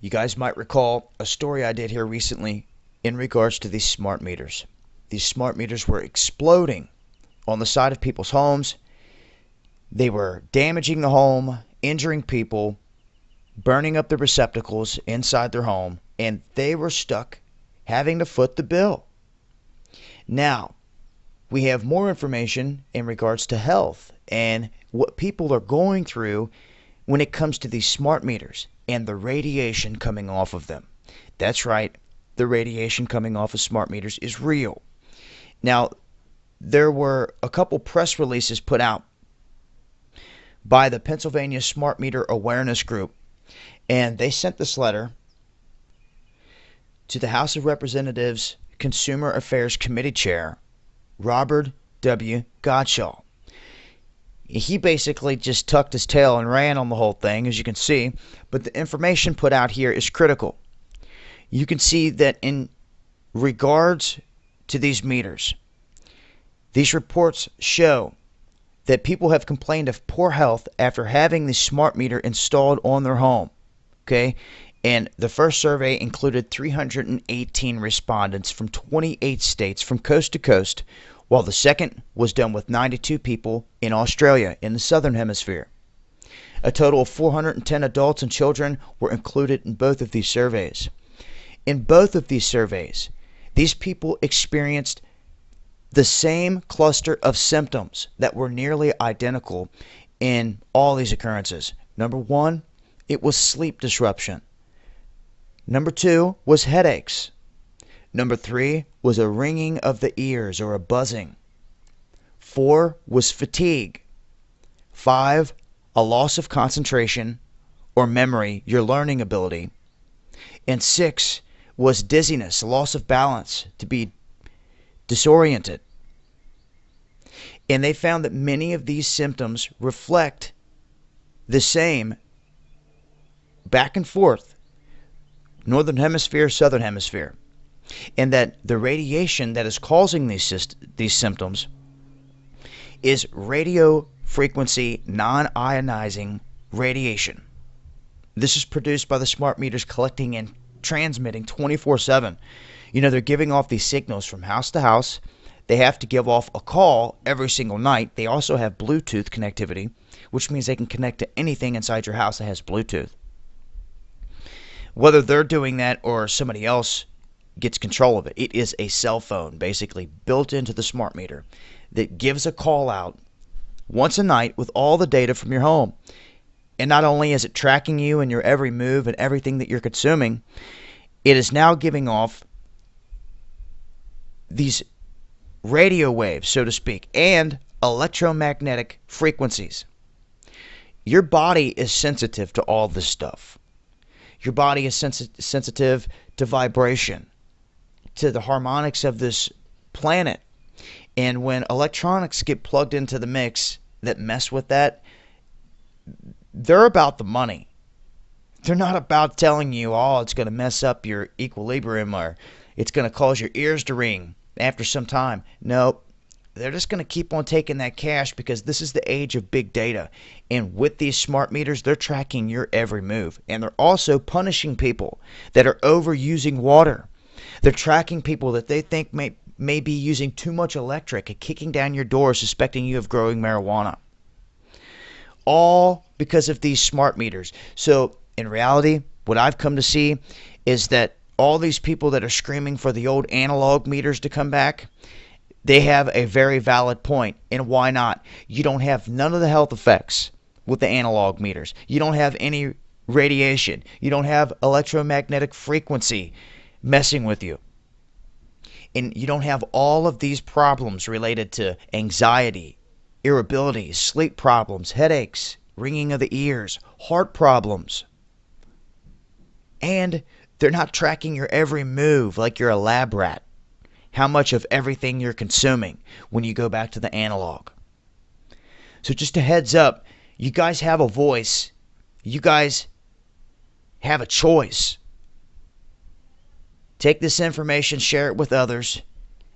You guys might recall a story I did here recently in regards to these smart meters. These smart meters were exploding on the side of people's homes. They were damaging the home, injuring people, burning up the receptacles inside their home, and they were stuck having to foot the bill. Now, we have more information in regards to health and what people are going through when it comes to these smart meters and the radiation coming off of them. That's right, the radiation coming off of smart meters is real. Now, there were a couple press releases put out by the Pennsylvania Smart Meter Awareness Group, and they sent this letter to the House of Representatives Consumer Affairs Committee Chair, Robert W. Gottschall. He basically just tucked his tail and ran on the whole thing, as you can see, but the information put out here is critical. You can see that in regards to these meters, these reports show that people have complained of poor health after having the smart meter installed on their home. Okay? And the first survey included 318 respondents from 28 states from coast to coast, while the second was done with 92 people in Australia in the southern hemisphere. A total of 410 adults and children were included in both of these surveys. In both of these surveys, these people experienced the same cluster of symptoms that were nearly identical in all these occurrences. Number one, it was sleep disruption. Number two was headaches. Number three was a ringing of the ears or a buzzing. 4 was fatigue. 5, a loss of concentration or memory, your learning ability. And 6 was dizziness, a loss of balance, to be disoriented. And they found that many of these symptoms reflect the same back and forth, northern hemisphere, southern hemisphere, and that the radiation that is causing these symptoms is radio frequency non-ionizing radiation. This is produced by the smart meters collecting and transmitting 24/7. You know, they're giving off these signals from house to house. They have to give off a call every single night. They also have Bluetooth connectivity, which means they can connect to anything inside your house that has Bluetooth. Whether they're doing that or somebody else gets control of it, it is a cell phone basically built into the smart meter that gives a call out once a night with all the data from your home. And not only is it tracking you and your every move and everything that you're consuming, it is now giving off these radio waves, so to speak, and electromagnetic frequencies. Your body is sensitive to all this stuff. Your body is sensitive to vibration, to the harmonics of this planet. And when electronics get plugged into the mix that mess with that, they're about the money. They're not about telling you, oh, it's going to mess up your equilibrium or it's going to cause your ears to ring after some time. Nope. They're just going to keep on taking that cash because this is the age of big data. And with these smart meters, they're tracking your every move. And they're also punishing people that are overusing water. They're tracking people that they think may be using too much electric and kicking down your door suspecting you of growing marijuana. All because of these smart meters. So in reality, what I've come to see is that all these people that are screaming for the old analog meters to come back, they have a very valid point. And why not? You don't have none of the health effects with the analog meters. You don't have any radiation. You don't have electromagnetic frequency messing with you. And you don't have all of these problems related to anxiety, irritability, sleep problems, headaches, ringing of the ears, heart problems. And they're not tracking your every move like you're a lab rat. How much of everything you're consuming when you go back to the analog. So just a heads up, you guys have a voice. You guys have a choice. Take this information, share it with others,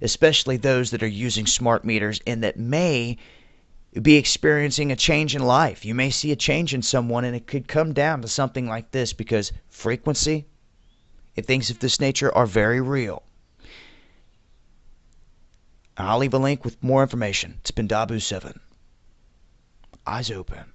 especially those that are using smart meters and that may be experiencing a change in life. You may see a change in someone, and it could come down to something like this, because frequency and things of this nature are very real. I'll leave a link with more information. It's been Dabu7. Eyes open.